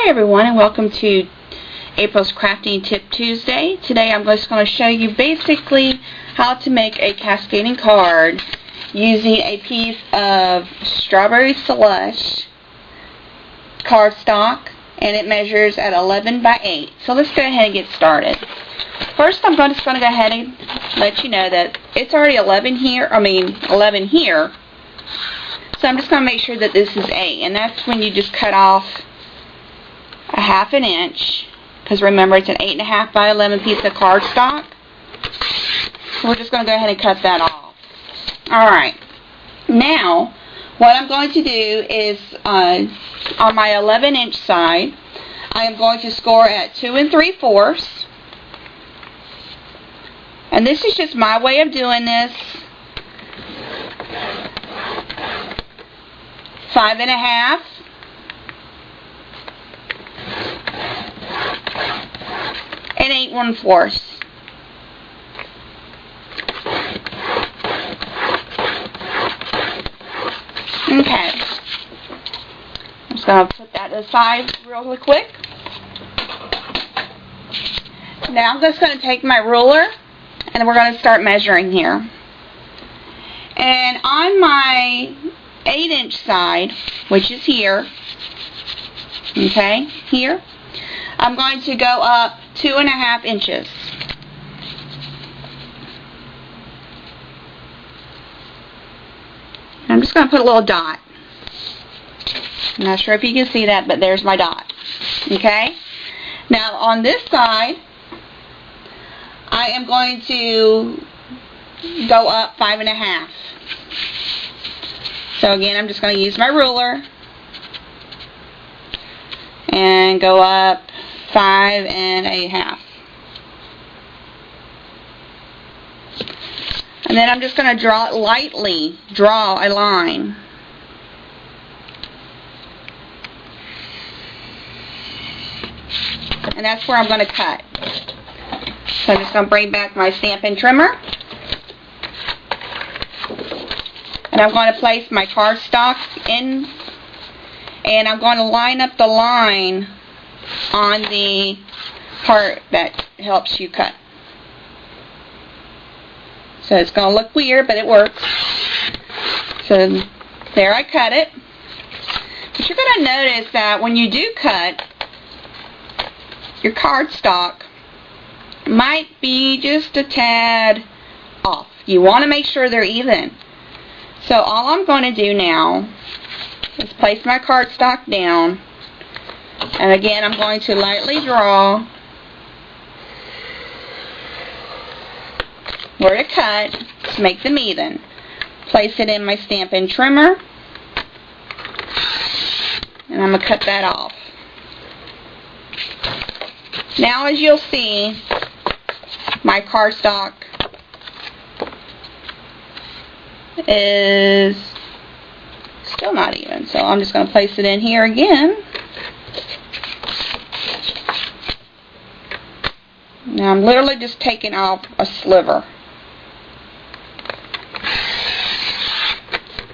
everyone, and welcome to April's Crafting Tip Tuesday. Today I'm just going to show you basically how to make a cascading card using a piece of strawberry slush cardstock, and it measures at 11 by 8. So let's go ahead and get started. First, I'm just going to go ahead and let you know that it's already 11 here. So I'm just going to make sure that this is 8, and that's when you just cut off a ½ inch, because remember it's an 8.5 by 11 piece of cardstock. So we're just going to go ahead and cut that off. Alright, now what I'm going to do is on my 11-inch side, I am going to score at 2 3/4. And this is just my way of doing this. 5.5. And 8 1/4. Okay. I'm just going to put that aside really quick. Now I'm just going to take my ruler and we're going to start measuring here. And on my 8-inch side, which is here, okay, here, I'm going to go up 2.5 inches. I'm just going to put a little dot. I'm not sure if you can see that, but there's my dot. Okay? Now on this side, I am going to go up 5.5. So again, I'm just going to use my ruler and go up 5.5. And then I'm just going to lightly draw a line. And that's where I'm going to cut. So I'm just going to bring back my Stampin' Trimmer. And I'm going to place my cardstock in, and I'm going to line up the line on the part that helps you cut. So it's going to look weird, but it works. So there I cut it. But you're going to notice that when you do cut, your cardstock might be just a tad off. You want to make sure they're even. So all I'm going to do now is place my cardstock down, and again I'm going to lightly draw where to cut to make them even. Place it in my Stampin' Trimmer, and I'm going to cut that off. Now as you'll see, my cardstock is still not even, so I'm just going to place it in here again. Now I'm literally just taking off a sliver.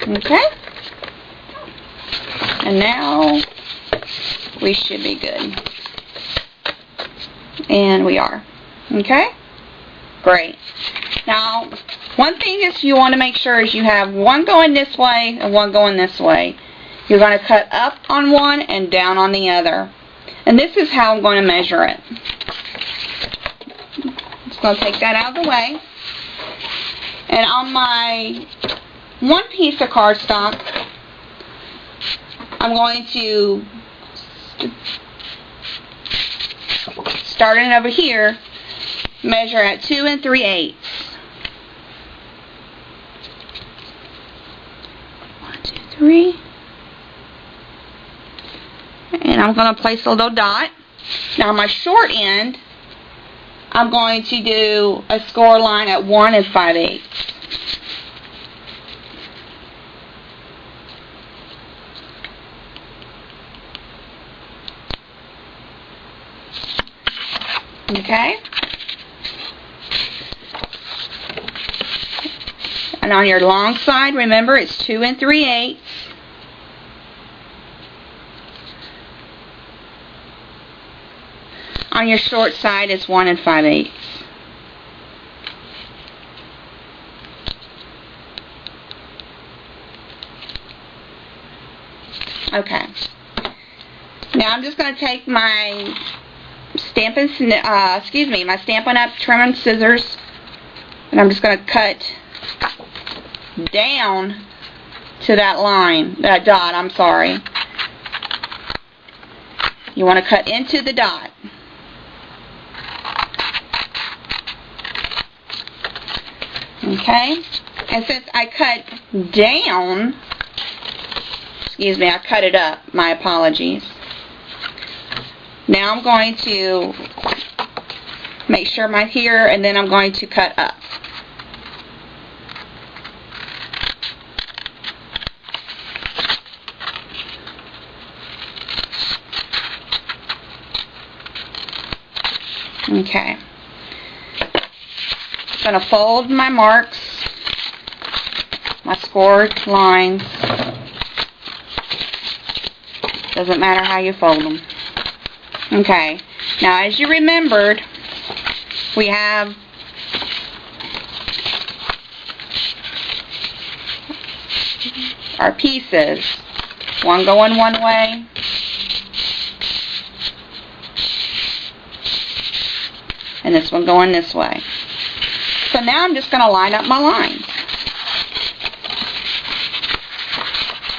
Okay, and now we should be good, and we are. Okay, great. Now one thing is you want to make sure is you have one going this way and one going this way. You're going to cut up on one and down on the other. And this is how I'm going to measure it. Just going to take that out of the way. And on my one piece of cardstock, I'm going to starting over here, measure at 2 3/8. 3, and I'm going to place a little dot. Now my short end, I'm going to do a score line at 1 5/8. Okay, and on your long side, remember it's 2 3/8. on your short side is 1 5/8. Okay. Now I'm just going to take my my Stampin' Up! Trimming scissors, and I'm just going to cut down to that line, that dot, I'm sorry. You want to cut into the dot. Okay? And since I cut down, I cut it up, my apologies. Now I'm going to make sure my here, and then I'm going to cut up. Okay. I'm going to fold my marks, my scored lines. Doesn't matter how you fold them. Okay. Now, as you remembered, we have our pieces. One going one way, and this one going this way. So now I'm just going to line up my lines.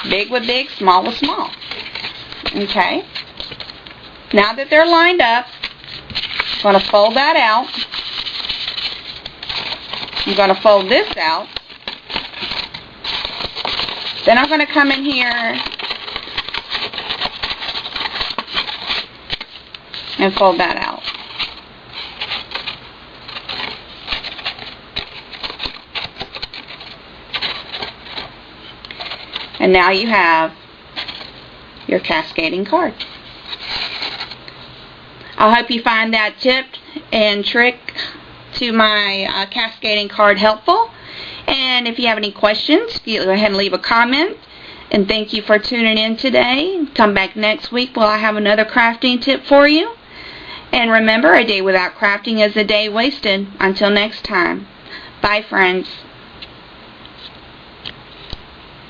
Big with big, small with small. Okay. Now that they're lined up, I'm going to fold that out. I'm going to fold this out. Then I'm going to come in here and fold that out. And now you have your cascading card. I hope you find that tip and trick to my cascading card helpful. And if you have any questions, you go ahead and leave a comment. And thank you for tuning in today. Come back next week where I have another crafting tip for you. And remember, a day without crafting is a day wasted. Until next time. Bye, friends.